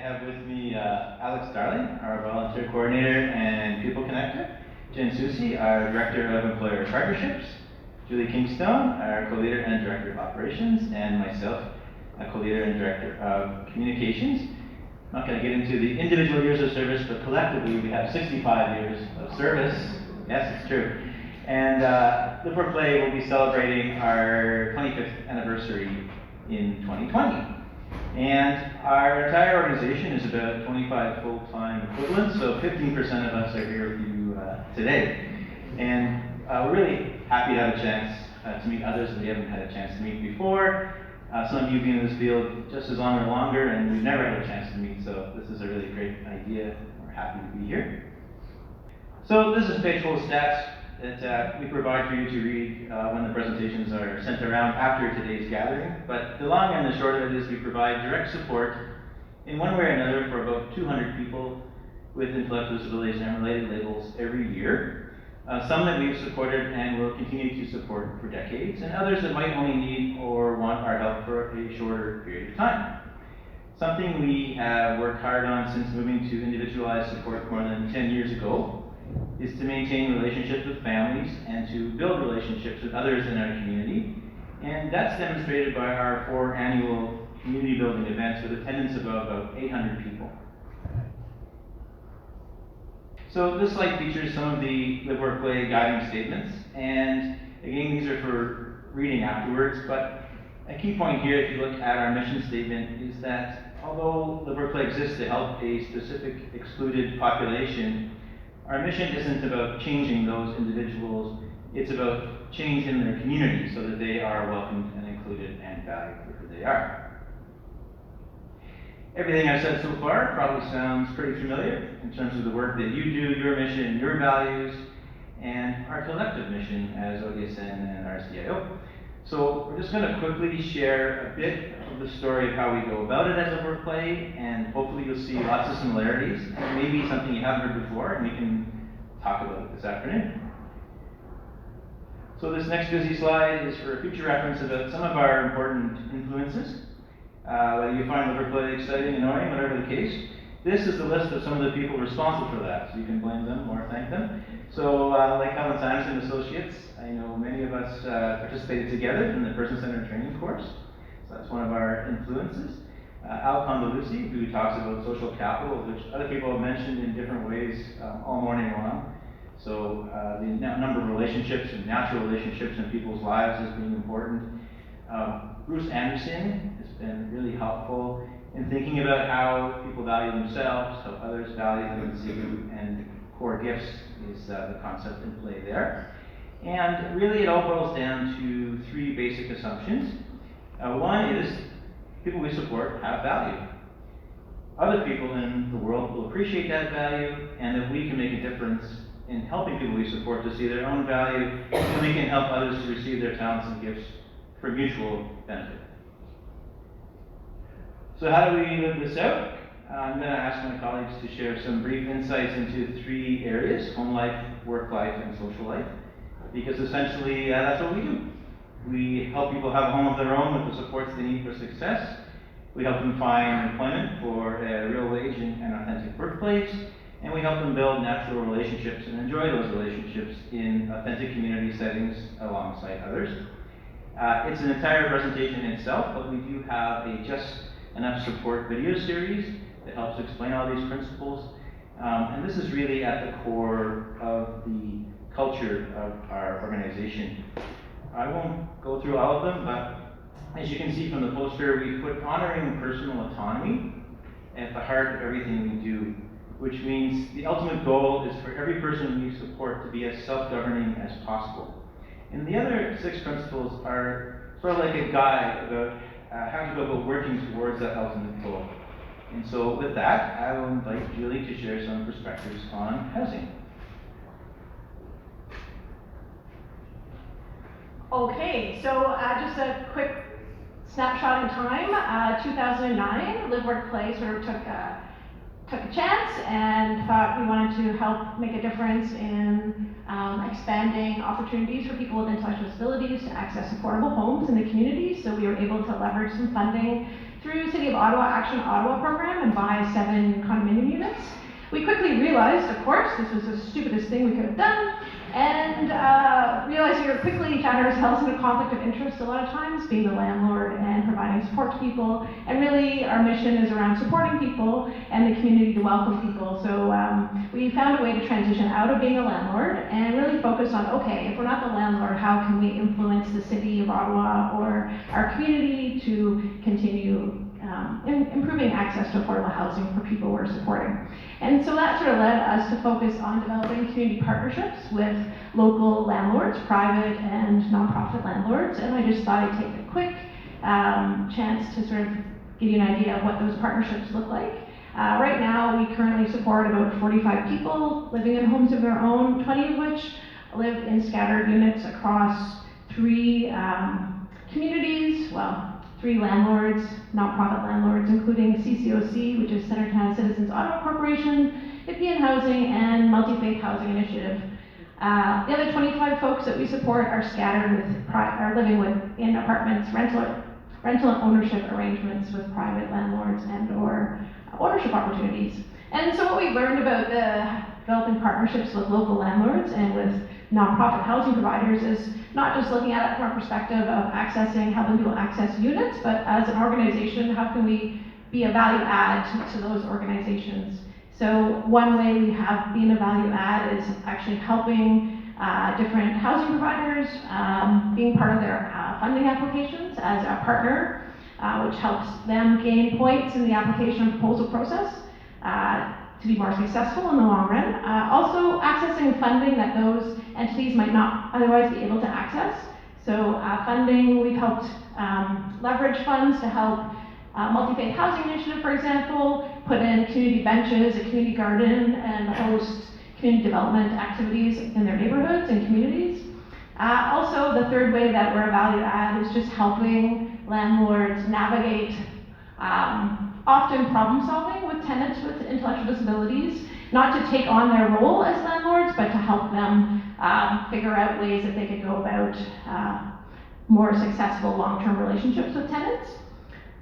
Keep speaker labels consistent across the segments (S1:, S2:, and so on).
S1: have with me Alex Darling, our volunteer coordinator and pupil connector, Jen Susi, our director of employer partnerships, Julie Kingstone, our co-leader and director of operations, and myself, a co-leader and director of communications. I'm not going to get into the individual years of service, but collectively we have 65 years of service. Yes, it's true. And LiveWorkPlay will be celebrating our 25th anniversary in 2020. And our entire organization is about 25 full-time equivalents, so 15% of us are here with you today. And we're really happy to have a chance to meet others that we haven't had a chance to meet before. Some of you have been in this field just as long or longer, and we've never had a chance to meet, so this is a really great idea. We're happy to be here. So this is a page full of stats that we provide for you to read when the presentations are sent around after today's gathering. But the long and the short of it is we provide direct support in one way or another for about 200 people with intellectual disabilities and related labels every year. Some that we've supported and will continue to support for decades, and others that might only need or want our help for a shorter period of time. Something we have worked hard on since moving to individualized support more than 10 years ago is to maintain relationships with families and to build relationships with others in our community. And that's demonstrated by our 4 annual community building events with attendance of about 800 people. So this slide features some of the LiveWorkPlay guiding statements. And again, these are for reading afterwards, but a key point here, if you look at our mission statement, is that although LiveWorkPlay exists to help a specific excluded population, our mission isn't about changing those individuals, it's about change in their community so that they are welcomed and included and valued for who they are. Everything I've said so far probably sounds pretty familiar in terms of the work that you do, your mission, your values, and our collective mission as ODSN and RCIO. So we're just going to quickly share a bit of the story of how we go about it as LiveWorkPlay, and hopefully you'll see lots of similarities, and maybe something you haven't heard before, and we can talk about it this afternoon. So this next busy slide is for future reference about some of our important influences. Whether you find LiveWorkPlay exciting, annoying, whatever the case, this is the list of some of the people responsible for that, so you can blame them or thank them. So like Helen Sampson Associates, I know many of us participated together in the person-centered training course, so that's one of our influences. Al Condoleezza, who talks about social capital, which other people have mentioned in different ways all morning long. So the number of relationships and natural relationships in people's lives is being important. Bruce Anderson has been really helpful in thinking about how people value themselves, how others value them and see them, and core gifts is the concept in play there. And really it all boils down to 3 basic assumptions. One is people we support have value. Other people in the world will appreciate that value, and that we can make a difference in helping people we support to see their own value, and we can help others to receive their talents and gifts for mutual benefit. So how do we live this out? I'm going to ask my colleagues to share some brief insights into 3 areas: home life, work life, and social life, because essentially that's what we do. We help people have a home of their own with the supports they need for success. We help them find employment for a real wage and an authentic workplace, and we help them build natural relationships and enjoy those relationships in authentic community settings alongside others. It's an entire presentation in itself, but we do have a Just Enough Support video series that helps explain all these principles. And this is really at the core of the culture of our organization. I won't go through all of them, but as you can see from the poster, we put honoring personal autonomy at the heart of everything we do, which means the ultimate goal is for every person we support to be as self-governing as possible. And the other 6 principles are sort of like a guide about how to go about working towards that ultimate goal. And so with that, I will invite Julie to share some perspectives on housing.
S2: Okay, so just a quick snapshot in time. 2009, LiveWorkPlay sort of took a chance and thought we wanted to help make a difference in expanding opportunities for people with intellectual disabilities to access affordable homes in the community. So we were able to leverage some funding through City of Ottawa Action Ottawa program and buy 7 condominium units. We quickly realized, of course, this was the stupidest thing we could have done, and realized we were quickly found ourselves in a conflict of interest a lot of times, being the landlord and providing support to people. And really, our mission is around supporting people and the community to welcome people. So we found a way to transition out of being a landlord and really focus on, okay, if we're not the landlord, how can we influence the City of Ottawa or our community to continue improving access to affordable housing for people we're supporting. And so that sort of led us to focus on developing community partnerships with local landlords, private and nonprofit landlords. And I just thought I'd take a quick chance to sort of give you an idea of what those partnerships look like. Right now, we currently support about 45 people living in homes of their own, 20 of which live in scattered units across 3 communities, well, 3 landlords, nonprofit landlords, including CCOC, which is Centertown Citizens Ottawa Corporation, Hippian Housing, and Multi-Faith Housing Initiative. The other 25 folks that we support are scattered with, are living in apartments, rental and ownership arrangements with private landlords and/or ownership opportunities. And so what we've learned about the developing partnerships with local landlords and with nonprofit housing providers is not just looking at it from a perspective of helping people access units, but as an organization, how can we be a value add to those organizations? So one way we have been a value add is actually helping different housing providers, being part of their funding applications as a partner, which helps them gain points in the application and proposal process to be more successful in the long run. Also accessing funding that those entities might not otherwise be able to access. So funding, we've helped leverage funds to help Multi-Faith Housing Initiative, for example, put in community benches, a community garden, and host community development activities in their neighborhoods and communities. Also, the third way that we're a value add is just helping landlords navigate often problem solving with tenants with intellectual disabilities, not to take on their role as landlords, but to help them figure out ways that they could go about more successful long-term relationships with tenants.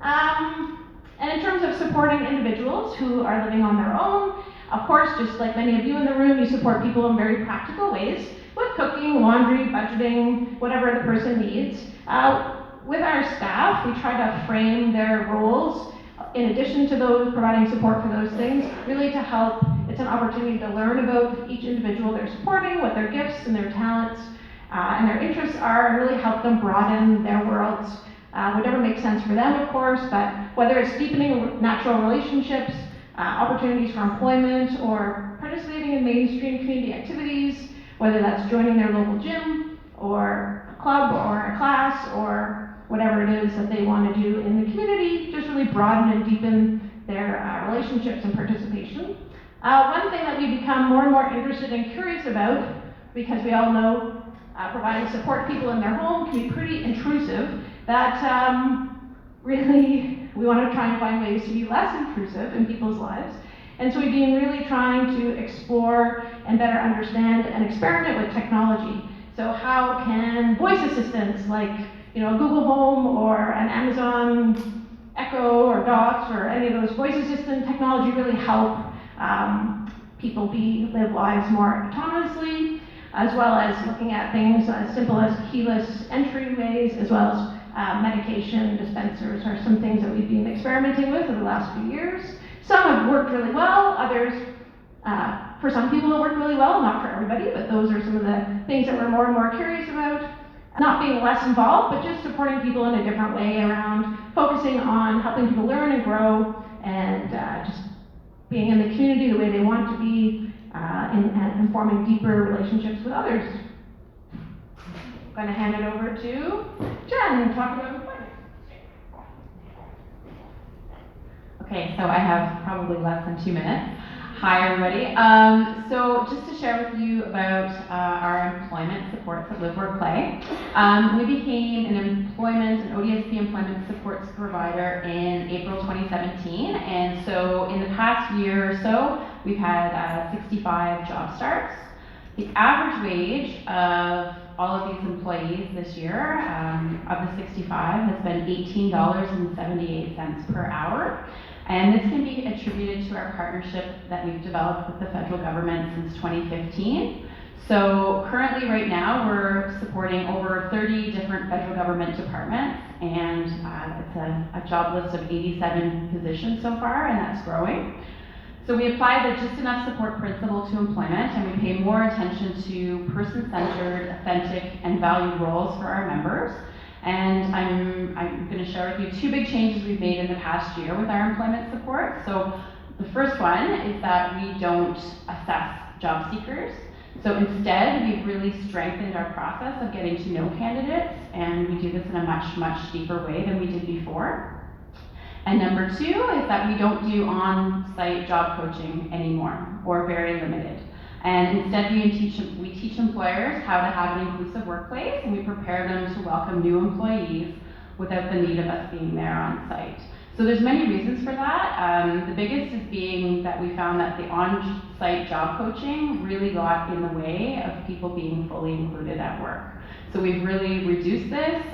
S2: And in terms of supporting individuals who are living on their own, of course, just like many of you in the room, you support people in very practical ways with cooking, laundry, budgeting, whatever the person needs. With our staff, we try to frame their roles in addition to those providing support for those things, really to help. It's an opportunity to learn about each individual they're supporting, what their gifts and their talents and their interests are, and really help them broaden their worlds. Whatever makes sense for them, of course, but whether it's deepening natural relationships, opportunities for employment, or participating in mainstream community activities, whether that's joining their local gym, or a club, or a class, or whatever it is that they want to do in the community, just really broaden and deepen their relationships and participation. One thing that we've become more and more interested and curious about, because we all know providing support to people in their home can be pretty intrusive, that really we want to try and find ways to be less intrusive in people's lives. And so we've been really trying to explore and better understand and experiment with technology. So how can voice assistants like a Google Home or an Amazon Echo or Dots or any of those voice assistant technology really help people live lives more autonomously, as well as looking at things as simple as keyless entryways, as well as medication dispensers are some things that we've been experimenting with over the last few years. Some have worked really well, others, for some people have worked really well, not for everybody, but those are some of the things that we're more and more curious about. Not being less involved, but just supporting people in a different way around focusing on helping people learn and grow and just being in the community the way they want to be and forming deeper relationships with others. I'm going to hand it over to Jen to talk about employment.
S3: Okay, so I have probably less than 2 minutes. Hi, everybody. So just to share with you about our employment supports at LiveWorkPlay. We became an ODSP employment supports provider in April 2017. And so in the past year or so, we've had 65 job starts. The average wage of all of these employees this year, of the 65, has been $18.78 per hour. And this can be attributed to our partnership that we've developed with the federal government since 2015. So currently, right now, we're supporting over 30 different federal government departments, and it's a job list of 87 positions so far, and that's growing. So we apply the Just Enough Support principle to employment, and we pay more attention to person-centered, authentic, and valued roles for our members. And I'm going to share with you 2 big changes we've made in the past year with our employment support. So the first one is that we don't assess job seekers. So instead, we've really strengthened our process of getting to know candidates, and we do this in a much, much deeper way than we did before. And number 2 is that we don't do on-site job coaching anymore, or very limited. And instead, we teach employers how to have an inclusive workplace, and we prepare them to welcome new employees without the need of us being there on site. So there's many reasons for that. The biggest is being that we found that the on-site job coaching really got in the way of people being fully included at work. So we've really reduced this,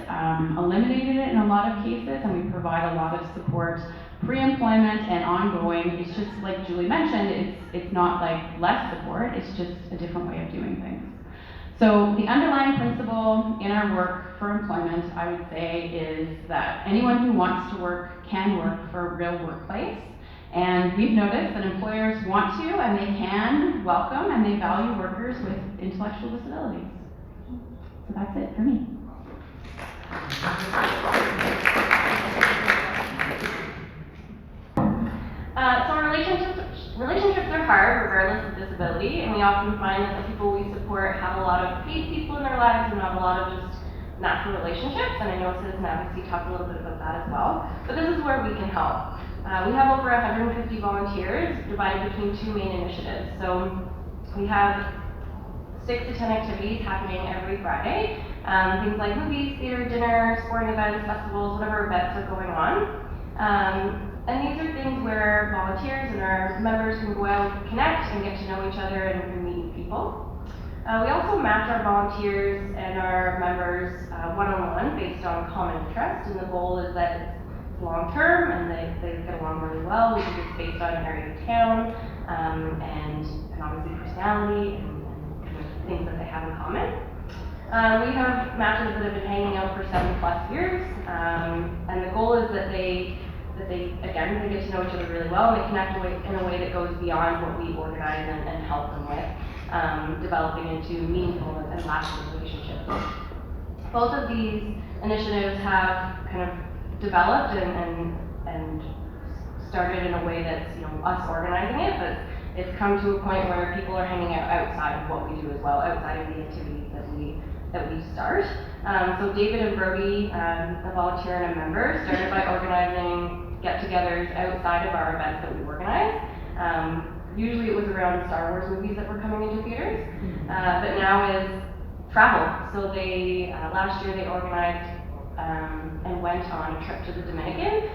S3: eliminated it in a lot of cases, and we provide a lot of support pre-employment and ongoing. It's just like Julie mentioned, it's not like less support, it's just a different way of doing things. So the underlying principle in our work for employment, I would say, is that anyone who wants to work can work for a real workplace. And we've noticed that employers want to, and they can welcome, and they value workers with intellectual disabilities. So that's it for me.
S4: So relationships are hard regardless of disability, and we often find that the people we support have a lot of paid people in their lives and not a lot of just natural relationships, and I know Citizen Advocacy talked a little bit about that as well, but this is where we can help. We have over 150 volunteers divided between 2 main initiatives. So we have 6 to 10 activities happening every Friday, things like movies, theater, dinner, sporting events, festivals, whatever events are going on. And these are things where volunteers and our members can go out, connect, and get to know each other and meet new people. We also match our volunteers and our members one-on-one based on common interest, and the goal is that it's long-term and they get along really well. We do this based on area of town and obviously personality and things that they have in common. We have matches that have been hanging out for 7+ years, and the goal is that they again, they get to know each other really well, and they connect in a way that goes beyond what we organize and help them with, developing into meaningful and lasting relationships. Both of these initiatives have kind of developed and started in a way that's, us organizing it, but it's come to a point where people are hanging out outside of what we do as well, outside of the activities that we start. So David and Brody, a volunteer and a member, started by organizing get-togethers outside of our events that we organize. Usually it was around Star Wars movies that were coming into theaters, but now is travel. So they, last year they organized and went on a trip to the Dominican,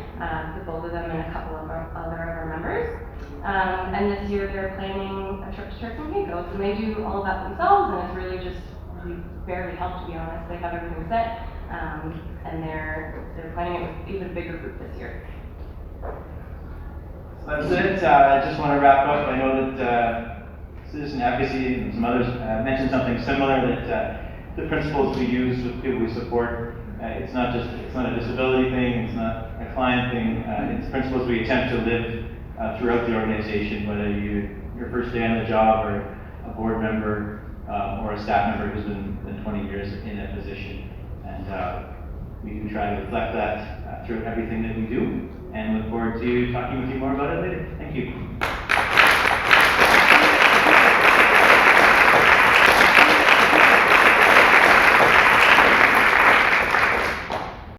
S4: the both of them and a couple of other of our members. And this year they're planning a trip to Turks and Caicos, and they do all of that themselves, and it's really just, we barely help, to be honest. They have everything set, and they're planning it with even bigger group this year.
S1: That's it. I just want to wrap up. I know that Citizen Advocacy and some others mentioned something similar, that the principles we use with people we support, it's not a disability thing, it's not a client thing, it's principles we attempt to live throughout the organization, whether your first day on the job or a board member or a staff member who's been 20 years in a position. And we do try to reflect that through everything that we do, and look forward to talking with you more about it later. Thank you.